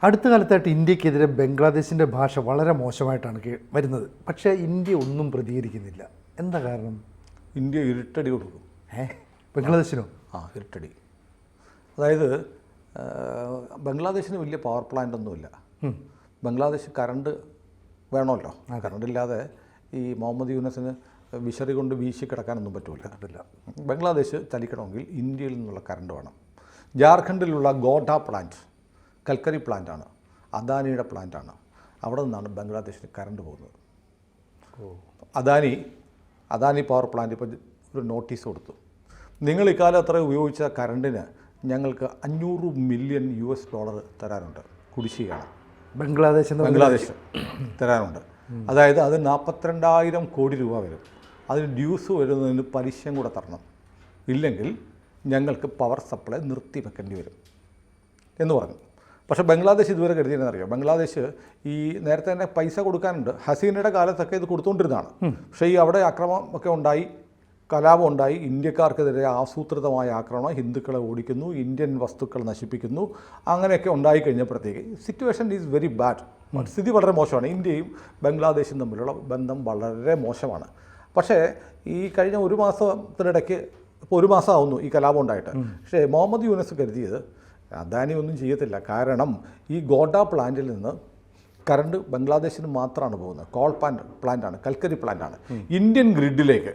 അടുത്ത കാലത്തായിട്ട് ഇന്ത്യക്കെതിരെ ബംഗ്ലാദേശിൻ്റെ ഭാഷ വളരെ മോശമായിട്ടാണ് വരുന്നത്. പക്ഷേ ഇന്ത്യ ഒന്നും പ്രതികരിക്കുന്നില്ല. എന്താ കാരണം? ഇന്ത്യ ഇരുട്ടടി കൊടുക്കും. ബംഗ്ലാദേശിനോ? ഇരുട്ടടി. അതായത് ബംഗ്ലാദേശിന് വലിയ പവർ പ്ലാന്റ് ഒന്നുമില്ല. ബംഗ്ലാദേശ് കറണ്ട് വേണമല്ലോ. കറണ്ട് ഇല്ലാതെ ഈ മുഹമ്മദ് യൂനസിന് വിശറി കൊണ്ട് വീശി കിടക്കാനൊന്നും പറ്റില്ല. ബംഗ്ലാദേശ് ചലിക്കണമെങ്കിൽ ഇന്ത്യയിൽ നിന്നുള്ള കറണ്ട് വേണം. ജാർഖണ്ഡിലുള്ള ഗോഡ പ്ലാന്റ് കൽക്കരി പ്ലാന്റാണ്, അദാനിയുടെ പ്ലാന്റാണ്. അവിടെ നിന്നാണ് ബംഗ്ലാദേശിന് കറണ്ട് പോകുന്നത്. അദാനി പവർ പ്ലാന്റ് ഇപ്പോൾ ഒരു നോട്ടീസ് കൊടുത്തു. നിങ്ങൾ ഇക്കാലം അത്ര ഉപയോഗിച്ച കറണ്ടിന് ഞങ്ങൾക്ക് $500 മില്യൺ തരാനുണ്ട്. കുടിശ്ശികയാണ് ബംഗ്ലാദേശ് തരാനുണ്ട്. അതായത് അത് 42,000 കോടി രൂപ വരും. അതിന് ഡ്യൂസ് വരുന്നതിന് പലിശയും കൂടെ തരണം. ഇല്ലെങ്കിൽ ഞങ്ങൾക്ക് പവർ സപ്ലൈ നിർത്തിവെക്കേണ്ടി വരും എന്ന് പറഞ്ഞു. പക്ഷേ ബംഗ്ലാദേശ് ഇതുവരെ കരുതിയെന്നറിയോ? ബംഗ്ലാദേശ് ഈ നേരത്തെ തന്നെ പൈസ കൊടുക്കാനുണ്ട്. ഹസീനയുടെ കാലത്തൊക്കെ ഇത് കൊടുത്തുകൊണ്ടിരുന്നതാണ്. പക്ഷേ ഈ അവിടെ അക്രമം ഒക്കെ ഉണ്ടായി, കലാപം ഉണ്ടായി, ഇന്ത്യക്കാർക്കെതിരെ ആസൂത്രിതമായ ആക്രമണം, ഹിന്ദുക്കളെ ഓടിക്കുന്നു, ഇന്ത്യൻ വസ്തുക്കൾ നശിപ്പിക്കുന്നു, അങ്ങനെയൊക്കെ ഉണ്ടായി കഴിഞ്ഞപ്പോഴത്തേക്ക് സിറ്റുവേഷൻ ഈസ് വെരി ബാഡ്. സ്ഥിതി വളരെ മോശമാണ്. ഇന്ത്യയും ബംഗ്ലാദേശും തമ്മിലുള്ള ബന്ധം വളരെ മോശമാണ്. പക്ഷേ ഈ കഴിഞ്ഞ ഒരു മാസത്തിനിടയ്ക്ക്, ഇപ്പോൾ ഒരു മാസമാവുന്നു ഈ കലാപം ഉണ്ടായിട്ട്. പക്ഷേ മുഹമ്മദ് യൂനസ് കരുതിയത് അദാനി ഒന്നും ചെയ്യത്തില്ല. കാരണം ഈ ഗോഡ പ്ലാന്റിൽ നിന്ന് കറണ്ട് ബംഗ്ലാദേശിന് മാത്രമാണ് പോകുന്നത്. കോൾ പ്ലാന്റാണ്, കൽക്കരി പ്ലാന്റാണ്. ഇന്ത്യൻ ഗ്രിഡിലേക്ക്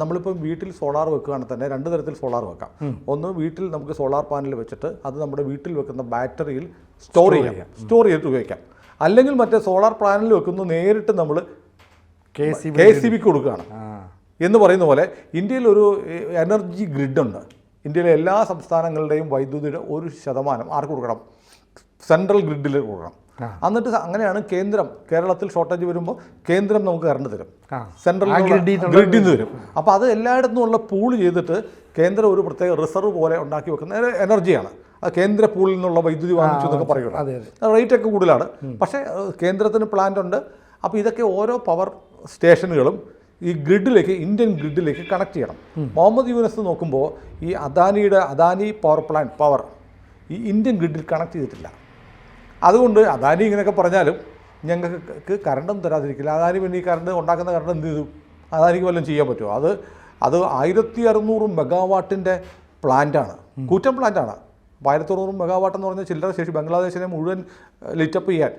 നമ്മളിപ്പം വീട്ടിൽ സോളാർ വെക്കുകയാണെങ്കിൽ തന്നെ 2 തരത്തിൽ സോളാർ വെക്കാം. ഒന്ന്, വീട്ടിൽ നമുക്ക് സോളാർ പാനൽ വെച്ചിട്ട് അത് നമ്മുടെ വീട്ടിൽ വെക്കുന്ന ബാറ്ററിയിൽ സ്റ്റോർ ചെയ്തിട്ട് ഉപയോഗിക്കാം. അല്ലെങ്കിൽ മറ്റേ സോളാർ പാനൽ വെക്കുന്നു നേരിട്ട് നമ്മൾ KCB കൊടുക്കുകയാണ് എന്ന് പറയുന്ന പോലെ ഇന്ത്യയിൽ ഒരു എനർജി ഗ്രിഡുണ്ട്. ഇന്ത്യയിലെ എല്ലാ സംസ്ഥാനങ്ങളുടെയും വൈദ്യുതിയുടെ 1% ആർക്ക് കൊടുക്കണം? സെൻട്രൽ ഗ്രിഡിൽ കൊടുക്കണം. എന്നിട്ട് അങ്ങനെയാണ് കേരളത്തിൽ ഷോർട്ടേജ് വരുമ്പോൾ കേന്ദ്രം നമുക്ക് കറണ്ട് തരും, സെൻട്രൽ ഗ്രിഡിൽ നിന്ന് തരും. അപ്പോൾ അത് എല്ലായിടത്തും ഉള്ള പൂൾ ചെയ്തിട്ട് കേന്ദ്രം ഒരു പ്രത്യേക റിസർവ് പോലെ ഉണ്ടാക്കി വെക്കുന്ന എനർജിയാണ്. അത് കേന്ദ്ര പൂളിൽ നിന്നുള്ള വൈദ്യുതി വാങ്ങിച്ചു എന്നൊക്കെ പറയുന്നത്. റേറ്റൊക്കെ കൂടുതലാണ്, പക്ഷേ കേന്ദ്രത്തിന് പ്ലാന്റ് ഉണ്ട്. അപ്പോൾ ഇതൊക്കെ ഓരോ പവർ സ്റ്റേഷനുകളും ഈ ഗ്രിഡിലേക്ക്, ഇന്ത്യൻ ഗ്രിഡിലേക്ക് കണക്ട് ചെയ്യണം. മുഹമ്മദ് യൂനസ് നോക്കുമ്പോൾ ഈ അദാനി പവർ ഈ ഇന്ത്യൻ ഗ്രിഡിൽ കണക്ട് ചെയ്തിട്ടില്ല. അതുകൊണ്ട് അദാനി ഇങ്ങനെയൊക്കെ പറഞ്ഞാലും ഞങ്ങൾക്ക് കറണ്ടും തരാതിരിക്കില്ല. അദാനി പിന്നെ ഈ കറണ്ട് ഉണ്ടാക്കുന്ന കറണ്ട് എന്ത് ചെയ്തു? അദാനിക്ക് വല്ലതും ചെയ്യാൻ പറ്റുമോ? അത് 1600 മെഗാവാട്ടിൻ്റെ പ്ലാന്റാണ്, കൂറ്റൻ പ്ലാന്റാണ്. 1600 മെഗാവാട്ട് എന്ന് പറഞ്ഞാൽ ചില്ലറ ശേഷി. ബംഗ്ലാദേശിനെ മുഴുവൻ ലിറ്റപ്പ് ചെയ്യാൻ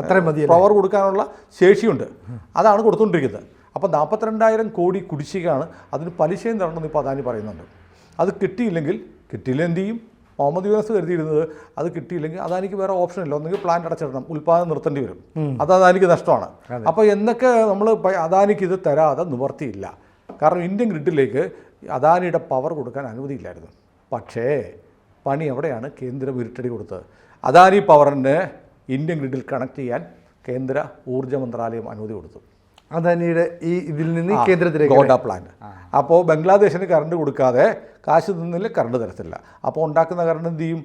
അത്രയും മതി പവർ കൊടുക്കാനുള്ള ശേഷിയുണ്ട്. അതാണ് കൊടുത്തുകൊണ്ടിരിക്കുന്നത്. അപ്പോൾ 42,000 കോടി കുടിശ്ശികയാണ്. അതിന് പലിശയും തരണമെന്ന് ഇപ്പോൾ അദാനി പറയുന്നുണ്ട്. അത് കിട്ടിയില്ലെങ്കിൽ എന്ത് ചെയ്യും? മുഹമ്മദ് യൂനസ് കരുതിയിരുന്നത് അത് കിട്ടിയില്ലെങ്കിൽ അദാനിക്ക് വേറെ ഓപ്ഷൻ ഇല്ല. ഒന്നെങ്കിൽ പ്ലാന്റ് അടച്ചിടണം, ഉൽപ്പാദനം നിർത്തേണ്ടി വരും. അത് അദാനിക്ക് നഷ്ടമാണ്. അപ്പോൾ എന്നൊക്കെ നമ്മൾ അദാനിക്ക് ഇത് തരാതെ നിവർത്തിയില്ല. കാരണം ഇന്ത്യൻ ഗ്രിഡിലേക്ക് അദാനിയുടെ പവർ കൊടുക്കാൻ അനുമതിയില്ലായിരുന്നു. പക്ഷേ പണി എവിടെയാണ്? കേന്ദ്രം ഇരുട്ടടി കൊടുത്തത്. അദാനി പവറിന് ഇന്ത്യൻ ഗ്രിഡിൽ കണക്ട് ചെയ്യാൻ കേന്ദ്ര ഊർജ്ജ മന്ത്രാലയം അനുമതി കൊടുത്തു. അദാനിയുടെ ഈ ഇതിൽ നിന്ന് കേന്ദ്രത്തിലേക്ക് ഗോഡ പ്ലാന്റ്. അപ്പോൾ ബംഗ്ലാദേശിന് കറണ്ട് കൊടുക്കാതെ കാശ് നിന്നില്ല, കറണ്ട് തരത്തില്ല. അപ്പോൾ ഉണ്ടാക്കുന്ന കറണ്ട് എന്ത് ചെയ്യും?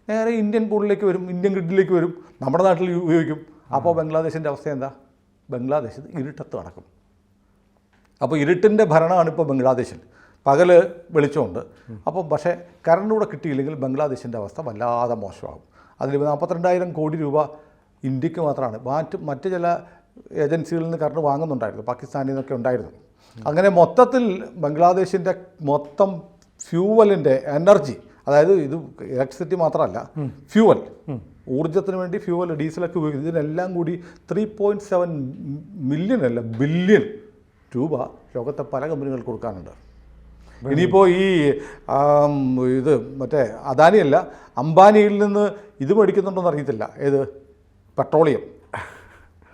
നേരെ ഇന്ത്യൻ പൂളിലേക്ക് വരും, ഇന്ത്യൻ ഗ്രിഡിലേക്ക് വരും, നമ്മുടെ നാട്ടിൽ ഉപയോഗിക്കും. അപ്പോൾ ബംഗ്ലാദേശിൻ്റെ അവസ്ഥ എന്താ? ബംഗ്ലാദേശ് ഇരുട്ടത്ത് നടക്കും. അപ്പോൾ ഇരുട്ടിൻ്റെ ഭരണമാണ് ഇപ്പോൾ ബംഗ്ലാദേശിൽ. പകല് വെളിച്ചമുണ്ട്. അപ്പോൾ പക്ഷേ കറണ്ട് കൂടെ കിട്ടിയില്ലെങ്കിൽ ബംഗ്ലാദേശിൻ്റെ അവസ്ഥ വല്ലാതെ മോശമാകും. അതിൽ 42,000 കോടി രൂപ ഇന്ത്യക്ക് മാത്രമാണ്. മറ്റ് ചില ഏജൻസികളിൽ നിന്ന് കറണ്ട് വാങ്ങുന്നുണ്ടായിരുന്നു, പാകിസ്ഥാനിൽ നിന്നൊക്കെ ഉണ്ടായിരുന്നു. അങ്ങനെ മൊത്തത്തിൽ ബംഗ്ലാദേശിൻ്റെ മൊത്തം ഫ്യൂവലിൻ്റെ എനർജി, അതായത് ഇത് ഇലക്ട്രിസിറ്റി മാത്രമല്ല, ഫ്യൂവൽ, ഊർജ്ജത്തിന് വേണ്ടി ഫ്യൂവൽ, ഡീസലൊക്കെ ഉപയോഗിക്കുന്നത്, ഇതിനെല്ലാം കൂടി 3.7 മില്യൺ അല്ല ബില്യൺ രൂപ ലോകത്തെ പല കമ്പനികൾക്ക് കൊടുക്കാനുണ്ട്. ഇനിയിപ്പോൾ ഇത് മറ്റേ അദാനിയല്ല, അംബാനിയിൽ നിന്ന് ഇത് മേടിക്കുന്നുണ്ടോയെന്ന് അറിയത്തില്ല. ഏത് പെട്രോളിയം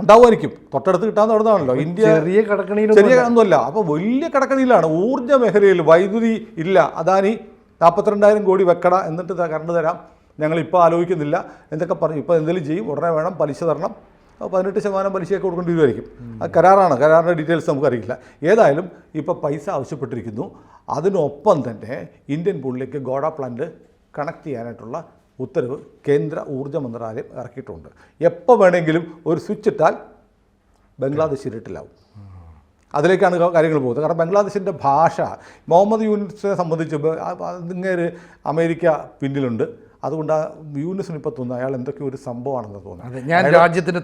ഉണ്ടാവുമായിരിക്കും, തൊട്ടടുത്ത് കിട്ടാൻ തുടങ്ങുന്നതാണല്ലോ. ഇന്ത്യ ചെറിയ കടക്കണിയിലൊന്നുമല്ല. അപ്പോൾ വലിയ കടക്കണിയിലാണ്. ഊർജ്ജ മേഖലയിൽ വൈദ്യുതി ഇല്ല. അദാനി 42,000 കോടി വെക്കട, എന്നിട്ട് കറണ്ട് തരാം, ഞങ്ങളിപ്പോൾ ആലോചിക്കുന്നില്ല എന്തൊക്കെ പറഞ്ഞു. ഇപ്പോൾ എന്തെങ്കിലും ചെയ്യും, ഉടനെ വേണം, പലിശ തരണം, 18% പലിശയൊക്കെ കൊടുക്കേണ്ടി വരുമായിരിക്കും. അത് കരാറാണ്, കരാറിൻ്റെ ഡീറ്റെയിൽസ് നമുക്കറിയില്ല. ഏതായാലും ഇപ്പോൾ പൈസ ആവശ്യപ്പെട്ടിരിക്കുന്നു. അതിനൊപ്പം തന്നെ ഇന്ത്യൻ പൂളിലേക്ക് ഗോഡ പ്ലാന്റ് കണക്ട് ചെയ്യാനായിട്ടുള്ള ഉത്തരവ് കേന്ദ്ര ഊർജ്ജ മന്ത്രാലയം ഇറക്കിയിട്ടുണ്ട്. എപ്പോൾ വേണമെങ്കിലും ഒരു സ്വിച്ച് ഇട്ടാൽ ബംഗ്ലാദേശ് ഇരുട്ടിലാവും. അതിലേക്കാണ് കാര്യങ്ങൾ പോകുന്നത്. കാരണം ബംഗ്ലാദേശിൻ്റെ ഭാഷ, മുഹമ്മദ് യൂനസിനെ സംബന്ധിച്ച് ഇങ്ങേര് അമേരിക്ക പിന്നിലുണ്ട്, അതുകൊണ്ട് ആ യൂനിസിന് ഇപ്പോൾ തോന്നുന്നു അയാൾ എന്തൊക്കെ ഒരു സംഭവമാണെന്ന് തോന്നുന്നു. അതെ, ഞാൻ രാജ്യത്തിന്റെ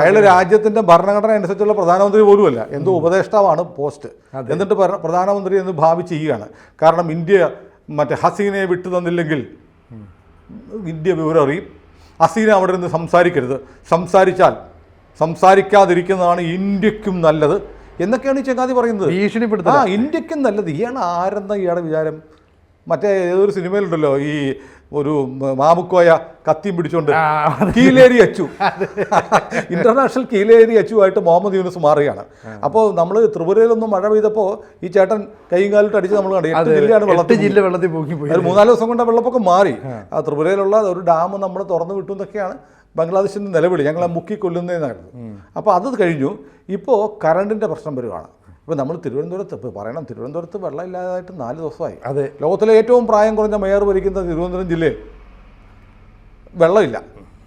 അയാൾ രാജ്യത്തിൻ്റെ ഭരണഘടന അനുസരിച്ചുള്ള പ്രധാനമന്ത്രി പോലുമല്ല, എന്തോ ഉപദേഷ്ടാവാണ് പോസ്റ്റ്. എന്നിട്ട് പ്രധാനമന്ത്രി എന്ന് ഭാവിച്ച് ചെയ്യുകയാണ്. കാരണം ഇന്ത്യ മറ്റേ ഹസീനയെ വിട്ടു തന്നില്ലെങ്കിൽ ഇന്ത്യ വിവരം അറിയും, ഹസീന അവിടെ നിന്ന് സംസാരിക്കരുത്, സംസാരിക്കാതിരിക്കുന്നതാണ് ഇന്ത്യക്കും നല്ലത് എന്നൊക്കെയാണ് ഈ ചങ്ങാതി പറയുന്നത്. ഭീഷണിപ്പെടുത്തുക. ഇന്ത്യക്കും നല്ലത്. ഇയാൾ ആരെന്ന ഇയാളുടെ വിചാരം? മറ്റേ ഏതൊരു സിനിമയിലുണ്ടല്ലോ ഈ ഒരു മാമുക്കോയ കത്തിയും പിടിച്ചോണ്ട് കീലേരി അച്ചു, ഇന്റർനാഷണൽ കീലേരി അച്ചുവായിട്ട് മുഹമ്മദ് യൂനുസ് മാറുകയാണ്. അപ്പോൾ നമ്മൾ ത്രിപുരയിലൊന്നും മഴ പെയ്തപ്പോൾ ഈ ചേട്ടൻ കൈയും കാലിട്ട് അടിച്ച് നമ്മൾ കണ്ടു. 8 ജില്ലയാണ് വെള്ളത്തിൽ പോയി. 3-4 ദിവസം കൊണ്ട് വെള്ളപ്പൊക്കം മാറി. ആ ത്രിപുരയിലുള്ള ഒരു ഡാം നമ്മൾ തുറന്നു വിട്ടു എന്നൊക്കെയാണ് ബംഗ്ലാദേശിൻ്റെ നിലവിളി. ഞങ്ങളെ മുക്കിക്കൊല്ലുന്നതെന്നായിരുന്നു. അപ്പോൾ അത് കഴിഞ്ഞു. ഇപ്പോൾ കറണ്ടിൻ്റെ പ്രശ്നം വരുവാണ്. ഇപ്പോൾ നമ്മൾ തിരുവനന്തപുരത്ത് വെള്ളം ഇല്ലാതായിട്ട് 4 ദിവസമായി. അതെ, ലോകത്തിലെ ഏറ്റവും പ്രായം കുറഞ്ഞ മേയർ ഭരിക്കുന്ന തിരുവനന്തപുരം ജില്ലയിൽ വെള്ളമില്ല.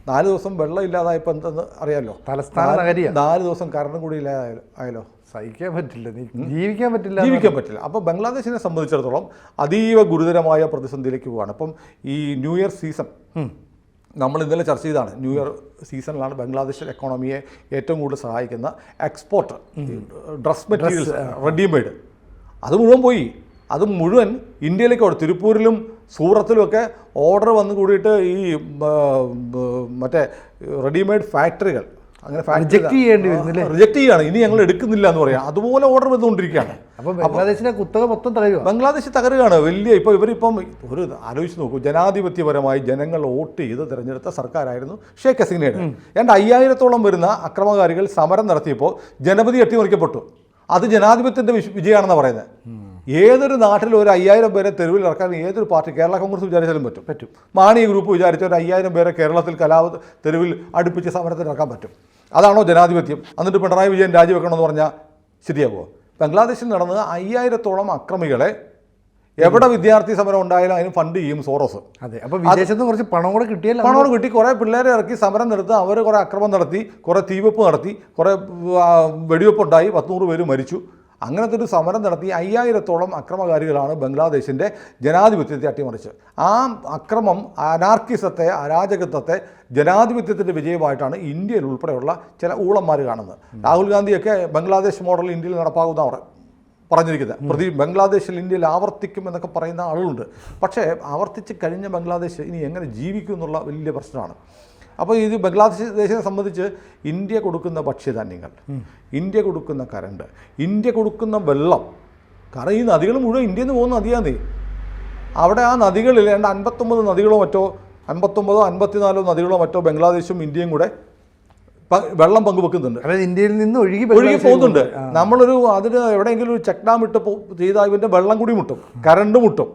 4 ദിവസം വെള്ളം ഇല്ലാതായപ്പോൾ എന്തെന്ന് അറിയാമല്ലോ. തലസ്ഥാന നഗരിയാണ്. 4 ദിവസം കറണ്ടും കൂടി ഇല്ലാതായാലോ സഹിക്കാൻ പറ്റില്ല, ജീവിക്കാൻ പറ്റില്ല. അപ്പോൾ ബംഗ്ലാദേശിനെ സംബന്ധിച്ചിടത്തോളം അതീവ ഗുരുതരമായ പ്രതിസന്ധിയിലേക്ക് പോവുകയാണ്. അപ്പം ഈ ന്യൂ ഇയർ സീസൺ നമ്മൾ ഇന്നലെ ചർച്ച ചെയ്താണ്. ന്യൂ ഇയർ സീസണിലാണ് ബംഗ്ലാദേശ് എക്കോണമിയെ ഏറ്റവും കൂടുതൽ സഹായിക്കുന്ന എക്സ്പോർട്ട് ഡ്രസ് മെറ്റീരിയൽസ്, റെഡിമെയ്ഡ്, അത് മുഴുവൻ പോയി. അത് മുഴുവൻ ഇന്ത്യയിലേക്ക് ഓടും. തിരുപ്പൂരിലും സൂറത്തിലുമൊക്കെ ഓർഡർ വന്നു കൂടിയിട്ട് ഈ മറ്റേ റെഡിമെയ്ഡ് ഫാക്ടറികൾ അങ്ങനെ റിജക്ട് ചെയ്യാണ്. ഇനി ഞങ്ങൾ എടുക്കുന്നില്ല എന്ന് പറയാം. അതുപോലെ ഓർഡർ വന്നുകൊണ്ടിരിക്കുകയാണ്. അപ്പോൾ ബംഗ്ലാദേശിനെ കുത്തക മൊത്തം തകരുക. ബംഗ്ലാദേശ് തകരുകയാണ്. ഇവരിപ്പം ഒരു ആലോചിച്ച് നോക്കൂ, ജനാധിപത്യപരമായി ജനങ്ങൾ വോട്ട് ചെയ്ത് തിരഞ്ഞെടുത്ത സർക്കാരായിരുന്നു ഷേഖ് ഹസീനയുടെ. 5000-ഓളം വരുന്ന അക്രമകാരികൾ സമരം നടത്തിയപ്പോൾ ജനപതി അട്ടിമറിക്കപ്പെട്ടു. അത് ജനാധിപത്യത്തിൻ്റെ വിജയമാണെന്ന് പറയുന്നത്. ഏതൊരു നാട്ടിലും ഒരു 5000 പേരെ തെരുവിൽ ഇറക്കാൻ ഏതൊരു പാർട്ടി, കേരള കോൺഗ്രസ് വിചാരിച്ചാലും പറ്റും. മാണി ഗ്രൂപ്പ് വിചാരിച്ച ഒരു 5000 പേരെ കേരളത്തിൽ തെരുവിൽ അടുപ്പിച്ച് സമരത്തിൽ ഇറക്കാൻ പറ്റും. അതാണോ ജനാധിപത്യം? എന്നിട്ട് പിണറായി വിജയൻ രാജിവെക്കണമെന്ന് പറഞ്ഞാൽ ശരിയാവുമോ? ബംഗ്ലാദേശിൽ നടന്നത് 5000-ഓളം അക്രമികളെ, എവിടെ വിദ്യാർത്ഥി സമരം ഉണ്ടായാലും അതിന് ഫണ്ട് ചെയ്യും സോറോസ്. അതെ, അപ്പോൾ വിദേശത്ത് കുറച്ച് പണം കൂടെ കിട്ടി. കുറേ പിള്ളേരെ ഇറക്കി സമരം നടത്തി, അവർ കുറേ അക്രമം നടത്തി, കുറേ തീവെപ്പ് നടത്തി, കുറേ വെടിവെപ്പുണ്ടായി, 100 പേര് മരിച്ചു. അങ്ങനത്തെ ഒരു സമരം നടത്തി 5000-ഓളം അക്രമകാരികളാണ് ബംഗ്ലാദേശിൻ്റെ ജനാധിപത്യത്തെ അട്ടിമറിച്ച്. ആ അക്രമം, അനാർക്കിസത്തെ, അരാജകത്വത്തെ ജനാധിപത്യത്തിൻ്റെ വിജയമായിട്ടാണ് ഇന്ത്യയിൽ ഉൾപ്പെടെയുള്ള ചില ഊളന്മാർ കാണുന്നത്. രാഹുൽ ഗാന്ധിയൊക്കെ ബംഗ്ലാദേശ് മോഡൽ ഇന്ത്യയിൽ നടപ്പാകുന്ന പറഞ്ഞിരിക്കുന്നത്. ബംഗ്ലാദേശിൽ ഇന്ത്യയിൽ ആവർത്തിക്കും എന്നൊക്കെ പറയുന്ന ആളുകളുണ്ട്. പക്ഷേ ആവർത്തിച്ച് കഴിഞ്ഞ ബംഗ്ലാദേശ് ഇനി എങ്ങനെ ജീവിക്കും എന്നുള്ള വലിയ പ്രശ്നമാണ്. അപ്പോൾ ഇത് ബംഗ്ലാദേശിനെ സംബന്ധിച്ച് ഇന്ത്യ കൊടുക്കുന്ന ഭക്ഷ്യധാന്യങ്ങൾ, ഇന്ത്യ കൊടുക്കുന്ന കറണ്ട്, ഇന്ത്യ കൊടുക്കുന്ന വെള്ളം, കാരണം ഈ നദികൾ മുഴുവൻ ഇന്ത്യയിൽ നിന്ന് പോകുന്ന നദിയാണ്. അവിടെ ആ നദികളിൽ 59 നദികളോ മറ്റോ, 54 നദികളോ മറ്റോ ബംഗ്ലാദേശും ഇന്ത്യയും കൂടെ വെള്ളം പങ്കുവെക്കുന്നുണ്ട്. അതായത് ഇന്ത്യയിൽ നിന്ന് ഒഴുകി പോകുന്നുണ്ട്. നമ്മളൊരു അതിന് എവിടെയെങ്കിലും ഒരു ചെക്ക് ഡാം ഇട്ട് ചെയ്താൽ ഇവൻ്റെ വെള്ളം കൂടി മുട്ടും, കറണ്ട് മുട്ടും.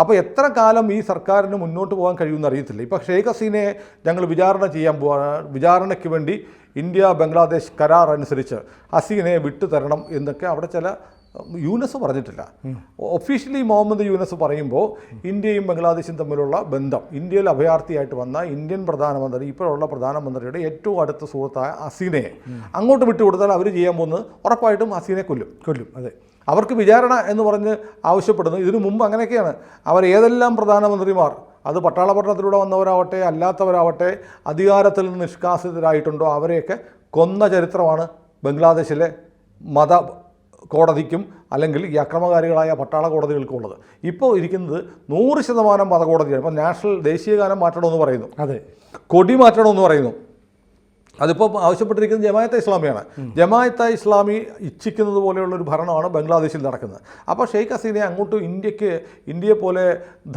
അപ്പോൾ എത്ര കാലം ഈ സർക്കാരിന് മുന്നോട്ട് പോകാൻ കഴിയുമെന്ന് അറിയത്തില്ല. ഇപ്പോൾ ഷെയ്ഖ് ഹസീനയെ ഞങ്ങൾ വിചാരണ ചെയ്യാൻ പോവാണ്. വിചാരണയ്ക്ക് വേണ്ടി ഇന്ത്യ ബംഗ്ലാദേശ് കരാർ അനുസരിച്ച് ഹസീനയെ വിട്ടു തരണം എന്നൊക്കെ അവിടെ ചില യൂനസ് പറഞ്ഞിട്ടില്ല. ഒഫീഷ്യലി മുഹമ്മദ് യൂനസ് പറയുമ്പോൾ ഇന്ത്യയും ബംഗ്ലാദേശും തമ്മിലുള്ള ബന്ധം, ഇന്ത്യയിൽ അഭയാർത്ഥിയായിട്ട് വന്ന ഇന്ത്യൻ പ്രധാനമന്ത്രി, ഇപ്പോഴുള്ള പ്രധാനമന്ത്രിയുടെ ഏറ്റവും അടുത്ത സുഹൃത്തായ ഹസീനയെ അങ്ങോട്ട് വിട്ടുകൊടുത്താൽ അവർ ചെയ്യാൻ പോകുന്നത് ഉറപ്പായിട്ടും ഹസീനയെ കൊല്ലും. അതെ, അവർക്ക് വിചാരണ എന്ന് പറഞ്ഞ് ആവശ്യപ്പെടുന്നു. ഇതിനു മുമ്പ് അങ്ങനെയൊക്കെയാണ്. അവർ ഏതെല്ലാം പ്രധാനമന്ത്രിമാർ, അത് പട്ടാള ഭരണത്തിലൂടെ വന്നവരാവട്ടെ അല്ലാത്തവരാവട്ടെ, അധികാരത്തിൽ നിന്ന് നിഷ്കാസിതരായിട്ടുണ്ടോ അവരെയൊക്കെ കൊന്ന ചരിത്രമാണ് ബംഗ്ലാദേശിലെ മത കോടതിക്കും അല്ലെങ്കിൽ ഈ അക്രമകാരികളായ പട്ടാള കോടതികൾക്കും ഉള്ളത്. ഇപ്പോൾ ഇരിക്കുന്നത് 100% മതകോടതിയാണ്. ഇപ്പോൾ ദേശീയഗാനം മാറ്റണമെന്ന് പറയുന്നു, അതെ, കൊടി മാറ്റണമെന്ന് പറയുന്നു. അതിപ്പോൾ ആവശ്യപ്പെട്ടിരിക്കുന്നത് ജമാഅത്തെ ഇസ്ലാമിയാണ്. ജമാഅത്തെ ഇസ്ലാമി ഇച്ഛിക്കുന്നത് പോലെയുള്ളൊരു ഭരണമാണ് ബംഗ്ലാദേശിൽ നടക്കുന്നത്. അപ്പോൾ ഷെയ്ഖ് ഹസീനയെ അങ്ങോട്ട് ഇന്ത്യയെ പോലെ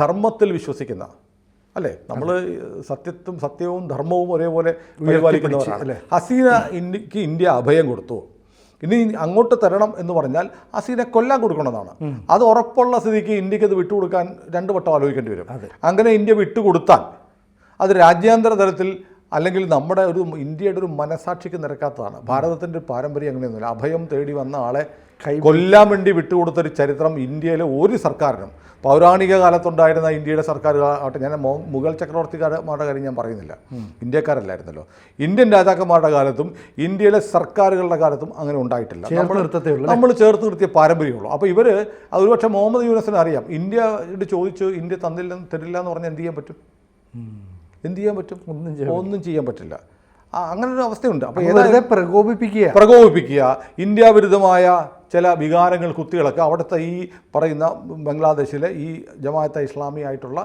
ധർമ്മത്തിൽ വിശ്വസിക്കുന്ന, അല്ലേ, നമ്മൾ സത്യവും ധർമ്മവും ഒരേപോലെ പരിപാലിക്കുന്നവരാണ്. ഹസീന ഇന്ത്യ അഭയം കൊടുത്തു. ഇനി അങ്ങോട്ട് തരണം എന്ന് പറഞ്ഞാൽ ഹസീനെ കൊല്ലാൻ കൊടുക്കണമെന്നാണ്. അത് ഉറപ്പുള്ള സ്ഥിതിക്ക് ഇന്ത്യക്ക് അത് വിട്ടുകൊടുക്കാൻ 2 വട്ടം ആലോചിക്കേണ്ടി വരും. അങ്ങനെ ഇന്ത്യ വിട്ടുകൊടുത്താൽ അത് രാജ്യാന്തര തലത്തിൽ അല്ലെങ്കിൽ ഇന്ത്യയുടെ ഒരു മനസാക്ഷിക്ക് നിരക്കാത്തതാണ്. ഭാരതത്തിൻ്റെ ഒരു പാരമ്പര്യം അങ്ങനെയൊന്നുമില്ല. അഭയം തേടി വന്ന ആളെ കൊല്ലാൻ വേണ്ടി വിട്ടുകൊടുത്തൊരു ചരിത്രം ഇന്ത്യയിലെ ഒരു സർക്കാരിനും, പൗരാണിക കാലത്തുണ്ടായിരുന്ന ഇന്ത്യയുടെ സർക്കാർ ആവട്ടെ, ഞാൻ മുഗൾ ചക്രവർത്തിമാരുടെ കാര്യം ഞാൻ പറയുന്നില്ല, ഇന്ത്യക്കാരല്ലായിരുന്നല്ലോ, ഇന്ത്യൻ രാജാക്കന്മാരുടെ കാലത്തും ഇന്ത്യയിലെ സർക്കാരുകളുടെ കാലത്തും അങ്ങനെ ഉണ്ടായിട്ടില്ല. നമ്മൾ ചേർത്ത് നിർത്തിയ പാരമ്പര്യമുള്ളൂ. അപ്പോൾ ഇവർ ഒരുപക്ഷെ മുഹമ്മദ് യൂനസിന് അറിയാം, ഇന്ത്യയോട് ചോദിച്ചു ഇന്ത്യ തരില്ല എന്ന് പറഞ്ഞാൽ എന്ത് ചെയ്യാൻ പറ്റും? എന്ത് ചെയ്യാൻ പറ്റും? ഒന്നും ചെയ്യാൻ പറ്റില്ല. അങ്ങനെ ഒരു അവസ്ഥയുണ്ട്. അപ്പോൾ പ്രകോപിപ്പിക്കുക, ഇന്ത്യ വിരുദ്ധമായ ചില വികാരങ്ങൾ കുത്തികളൊക്കെ അവിടുത്തെ ഈ പറയുന്ന ബംഗ്ലാദേശിലെ ഈ ജമാഅത്തെ ഇസ്ലാമി ആയിട്ടുള്ള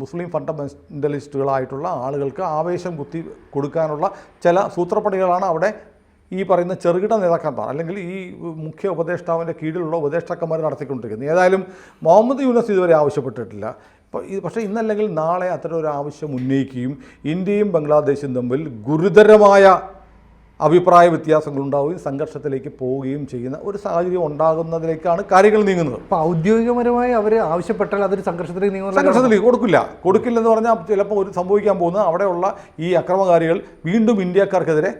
മുസ്ലിം ഫണ്ടമെൻ്റലിസ്റ്റുകളായിട്ടുള്ള ആളുകൾക്ക് ആവേശം കുത്തി കൊടുക്കാനുള്ള ചില സൂത്രപ്പണികളാണ് അവിടെ ഈ പറയുന്ന ചെറുകിട നേതാക്കന്മാർ അല്ലെങ്കിൽ ഈ മുഖ്യ ഉപദേഷ്ടാവിൻ്റെ കീഴിലുള്ള ഉപദേഷ്ടാക്കന്മാർ നടത്തിക്കൊണ്ടിരിക്കുന്നത്. ഏതായാലും മുഹമ്മദ് യൂനസ് ഇതുവരെ ആവശ്യപ്പെട്ടിട്ടില്ല. പക്ഷേ ഇന്നല്ലെങ്കിൽ നാളെ അത്തരം ഒരു ആവശ്യം ഉന്നയിക്കുകയും ഇന്ത്യയും ബംഗ്ലാദേശും തമ്മിൽ ഗുരുതരമായ അഭിപ്രായ വ്യത്യാസങ്ങൾ ഉണ്ടാവുകയും സംഘർഷത്തിലേക്ക് പോവുകയും ചെയ്യുന്ന ഒരു സാഹചര്യം ഉണ്ടാകുന്നതിലേക്കാണ് കാര്യങ്ങൾ നീങ്ങുന്നത്. അപ്പോൾ ഔദ്യോഗികപരമായി അവർ ആവശ്യപ്പെട്ടാൽ അതൊരു സംഘർഷത്തിലേക്ക് കൊടുക്കില്ലെന്ന് പറഞ്ഞാൽ ചിലപ്പോൾ ഒരു സംഭവിക്കാൻ പോകുന്നത് അവിടെയുള്ള ഈ അക്രമകാരികൾ വീണ്ടും ഇന്ത്യക്കാർക്കെതിരെ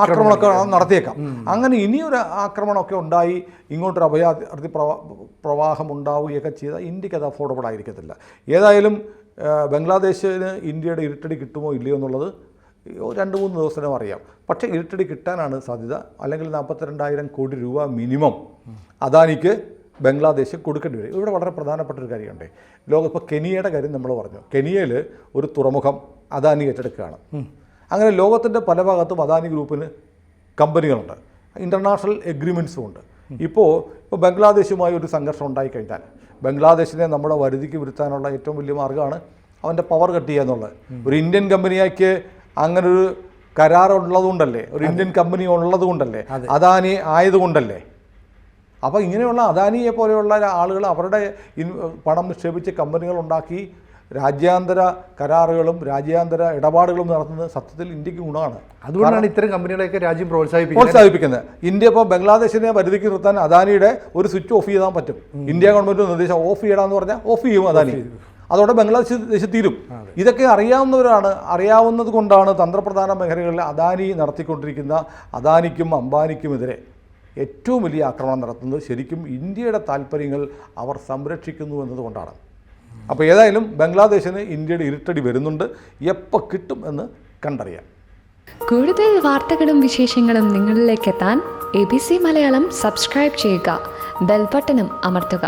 ആക്രമണമൊക്കെ നടത്തിയേക്കാം. അങ്ങനെ ഇനിയൊരു ആക്രമണമൊക്കെ ഉണ്ടായി ഇങ്ങോട്ടൊരു അഭയാർത്ഥി പ്രവാഹം ഉണ്ടാവുകയൊക്കെ ചെയ്താൽ ഇന്ത്യക്ക് അത് അഫോർഡബിൾ ആയിരിക്കത്തില്ല. ഏതായാലും ബംഗ്ലാദേശിന് ഇന്ത്യയുടെ ഇരുട്ടടി കിട്ടുമോ ഇല്ലയോ എന്നുള്ളത് 2-3 ദിവസം അറിയാം. പക്ഷേ ഇരുട്ടടി കിട്ടാനാണ് സാധ്യത. അല്ലെങ്കിൽ 42,000 കോടി രൂപ മിനിമം അദാനിക്ക് ബംഗ്ലാദേശ് കൊടുക്കേണ്ടി വരും. ഇവിടെ വളരെ പ്രധാനപ്പെട്ട ഒരു കാര്യമുണ്ട്. ഇപ്പോൾ കെനിയയുടെ കാര്യം നമ്മൾ പറഞ്ഞു. കെനിയയിൽ ഒരു തുറമുഖം അദാനി ഏറ്റെടുക്കുകയാണ്. അങ്ങനെ ലോകത്തിൻ്റെ പല ഭാഗത്തും അദാനി ഗ്രൂപ്പിന് കമ്പനികളുണ്ട്, ഇൻ്റർനാഷണൽ എഗ്രിമെൻറ്റ്സും ഉണ്ട്. ഇപ്പോൾ ബംഗ്ലാദേശുമായി ഒരു സംഘർഷം ഉണ്ടായിക്കഴിഞ്ഞാൽ ബംഗ്ലാദേശിനെ നമ്മുടെ വരുതിക്ക് വരുത്താനുള്ള ഏറ്റവും വലിയ മാർഗ്ഗമാണ് അവൻ്റെ പവർ കട്ട് ചെയ്യുക എന്നുള്ളത്. ഒരു ഇന്ത്യൻ കമ്പനിക്ക് അങ്ങനൊരു കരാറുള്ളതുകൊണ്ടല്ലേ, ഒരു ഇന്ത്യൻ കമ്പനി ഉള്ളതുകൊണ്ടല്ലേ, അദാനി ആയതുകൊണ്ടല്ലേ. അപ്പോൾ ഇങ്ങനെയുള്ള അദാനിയെ പോലെയുള്ള ആളുകൾ അവരുടെ പണം നിക്ഷേപിച്ച് കമ്പനികൾ ഉണ്ടാക്കി രാജ്യാന്തര കരാറുകളും രാജ്യാന്തര ഇടപാടുകളും നടത്തുന്നത് സത്യത്തിൽ ഇന്ത്യക്ക് ഗുണമാണ്. അതുകൊണ്ടാണ് ഇത്തരം കമ്പനികളെയൊക്കെ രാജ്യം പ്രോത്സാഹിപ്പിക്കുന്നത്. ഇന്ത്യ ഇപ്പോൾ ബംഗ്ലാദേശിനെ പരിധിക്ക് നിർത്താൻ അദാനിയുടെ ഒരു സ്വിച്ച് ഓഫ് ചെയ്താൽ പറ്റും. ഇന്ത്യ ഗവൺമെൻറ് നിർദ്ദേശം ഓഫ് ചെയ്യണമെന്ന് പറഞ്ഞാൽ ഓഫ് ചെയ്യും അദാനി. അതോടെ ബംഗ്ലാദേശ് തീരും. ഇതൊക്കെ അറിയാവുന്നത് കൊണ്ടാണ് തന്ത്രപ്രധാന മേഖലകളിൽ അദാനി നടത്തിക്കൊണ്ടിരിക്കുന്ന അദാനിക്കും അംബാനിക്കുമെതിരെ ഏറ്റവും വലിയ ആക്രമണം നടത്തുന്നത്. ശരിക്കും ഇന്ത്യയുടെ താല്പര്യങ്ങൾ അവർ സംരക്ഷിക്കുന്നു എന്നതുകൊണ്ടാണ്. അപ്പോൾ ഏതായാലും ബംഗ്ലാദേശിന് ഇന്ത്യയുടെ ഇരുട്ടടി വരുന്നുണ്ട്. എപ്പോൾ കിട്ടും എന്ന് കണ്ടറിയാം. കൂടുതൽ വാർത്തകളും വിശേഷങ്ങളും നിങ്ങളിലേക്ക് എത്താൻ ABC മലയാളം സബ്സ്ക്രൈബ് ചെയ്യുക, ബെൽ ബട്ടണും അമർത്തുക.